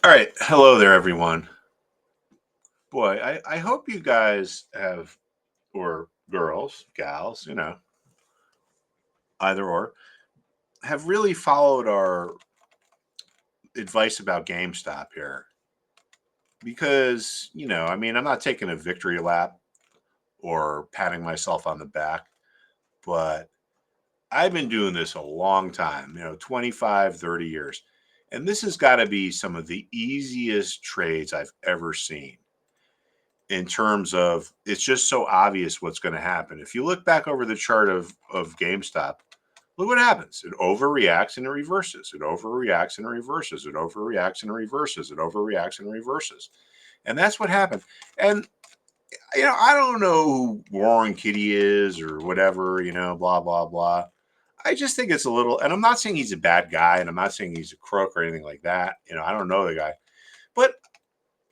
All right. Hello there, everyone. Boy, I hope you guys have, or girls, gals, either or, have really followed our advice about GameStop here. Because, I'm not taking a victory lap or patting myself on the back, but I've been doing this a long time, 25, 30 years. And this has got to be some of the easiest trades I've ever seen. In terms of it's just so obvious what's going to happen. If you look back over the chart of GameStop, look what happens. It overreacts and it reverses. It overreacts and it reverses. It overreacts and it reverses. It overreacts and reverses. And that's what happened. And I don't know who Warren Kitty is or whatever, blah, blah, blah. I just think it's a little, and I'm not saying he's a bad guy, and I'm not saying he's a crook or anything like that. I don't know the guy. But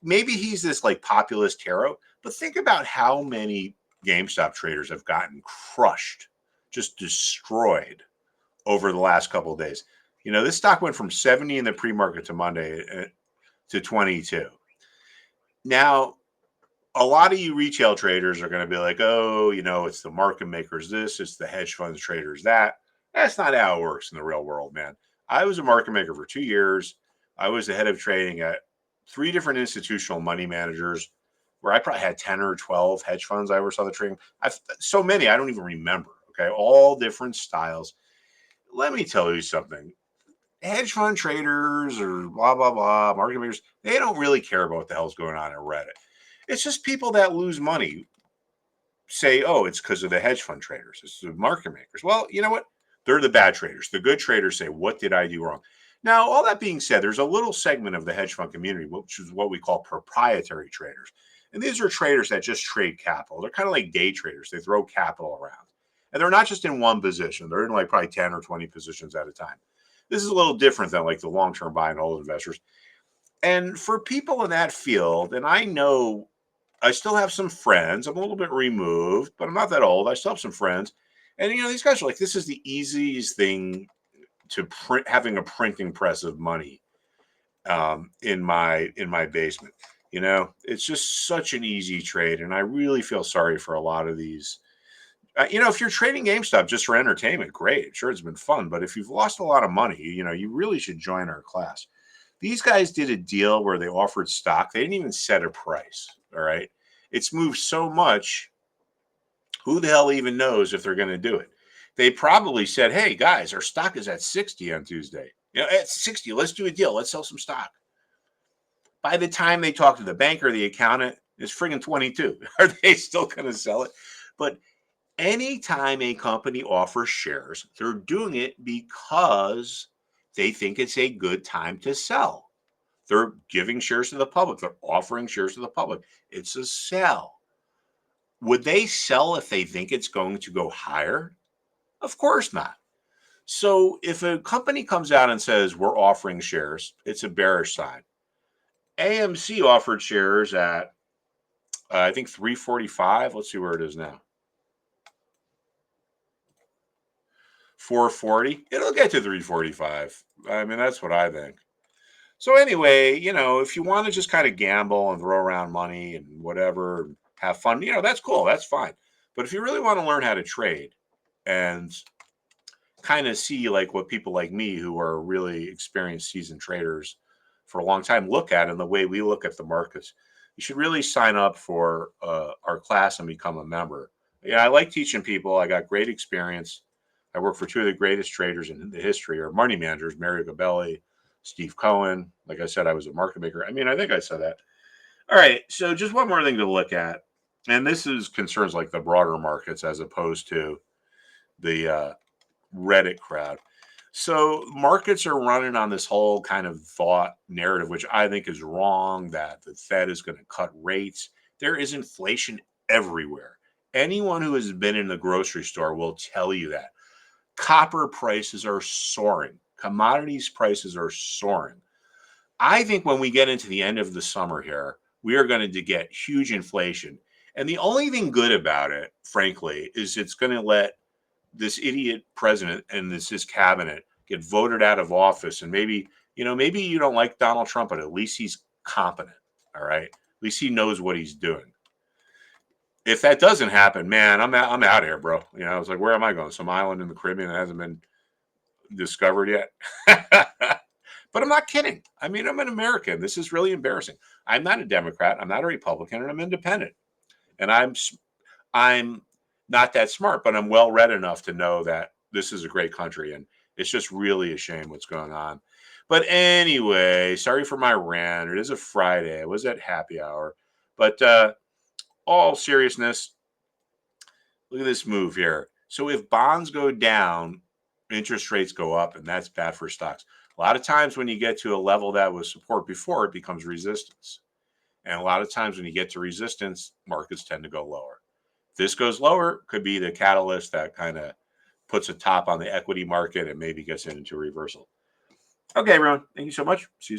maybe he's this like populist hero, but think about how many GameStop traders have gotten crushed, just destroyed over the last couple of days. This stock went from 70 in the pre-market to Monday to 22. Now, a lot of you retail traders are going to be like, oh, it's the market makers this, it's the hedge funds traders that. That's not how it works in the real world, man. I was a market maker for 2 years. I was the head of trading at 3 different institutional money managers where I probably had 10 or 12 hedge funds I ever saw the trading. So many, I don't even remember. Okay. All different styles. Let me tell you something. Hedge fund traders or blah, blah, blah, market makers, they don't really care about what the hell's going on in Reddit. It's just people that lose money say, oh, it's because of the hedge fund traders. It's the market makers. Well, you know what? They're the bad traders. The good traders say, what did I do wrong? Now, all that being said, there's a little segment of the hedge fund community, which is what we call proprietary traders. And these are traders that just trade capital. They're kind of like day traders. They throw capital around. And they're not just in one position. They're in like probably 10 or 20 positions at a time. This is a little different than like the long-term buy and hold investors. And for people in that field, and I know I still have some friends. I'm a little bit removed, but I'm not that old. I still have some friends. And these guys are like, this is the easiest thing to print, having a printing press of money in my basement. It's just such an easy trade, and I really feel sorry for a lot of these. If you're trading GameStop just for entertainment, great. Sure, it's been fun, but if you've lost a lot of money, you really should join our class. These guys did a deal where they offered stock. They didn't even set a price. All right. It's moved so much. Who the hell even knows if they're going to do it? They probably said, hey, guys, our stock is at 60 on Tuesday. At 60, let's do a deal. Let's sell some stock. By the time they talk to the banker, the accountant, it's friggin' 22. Are they still going to sell it? But anytime a company offers shares, they're doing it because they think it's a good time to sell. They're giving shares to the public. They're offering shares to the public. It's a sell. Would they sell if they think it's going to go higher? Of course not. So if a company comes out and says we're offering shares, it's a bearish sign. AMC offered shares at I think 345. Let's see where it is now. 440. It'll get to 345. I mean, that's what I think. So anyway, if you want to just kind of gamble and throw around money and whatever, and have fun, that's cool. That's fine. But if you really want to learn how to trade and kind of see like what people like me who are really experienced seasoned traders for a long time look at and the way we look at the markets, you should really sign up for our class and become a member. Yeah, I like teaching people. I got great experience. I work for 2 of the greatest traders in the history, or money managers, Mario Gabelli, Steve Cohen. Like I said, I was a market maker. I mean, I think I said that. All right. So just one more thing to look at. And this is concerns like the broader markets as opposed to the Reddit crowd. So markets are running on this whole kind of thought narrative, which I think is wrong, that the Fed is going to cut rates. There is inflation everywhere. Anyone who has been in the grocery store will tell you that. Copper prices are soaring. Commodities prices are soaring. I think when we get into the end of the summer here, we are going to get huge inflation. And the only thing good about it, frankly, is it's going to let this idiot president and his cabinet get voted out of office. And maybe, maybe you don't like Donald Trump, but at least he's competent. All right. At least he knows what he's doing. If that doesn't happen, man, I'm out of here, bro. I was like, where am I going? Some island in the Caribbean that hasn't been discovered yet. But I'm not kidding. I mean, I'm an American. This is really embarrassing. I'm not a Democrat. I'm not a Republican, and I'm independent. And I'm not that smart, but I'm well read enough to know that this is a great country, and it's just really a shame what's going on. But anyway, sorry for my rant. It is a Friday. I was at happy hour, but all seriousness, look at this move here. So if bonds go down, interest rates go up, and that's bad for stocks. A lot of times when you get to a level that was support before, it becomes resistance. And a lot of times when you get to resistance, markets tend to go lower. If this goes lower, could be the catalyst that kind of puts a top on the equity market and maybe gets into reversal. Okay, everyone. Thank you so much. See you soon.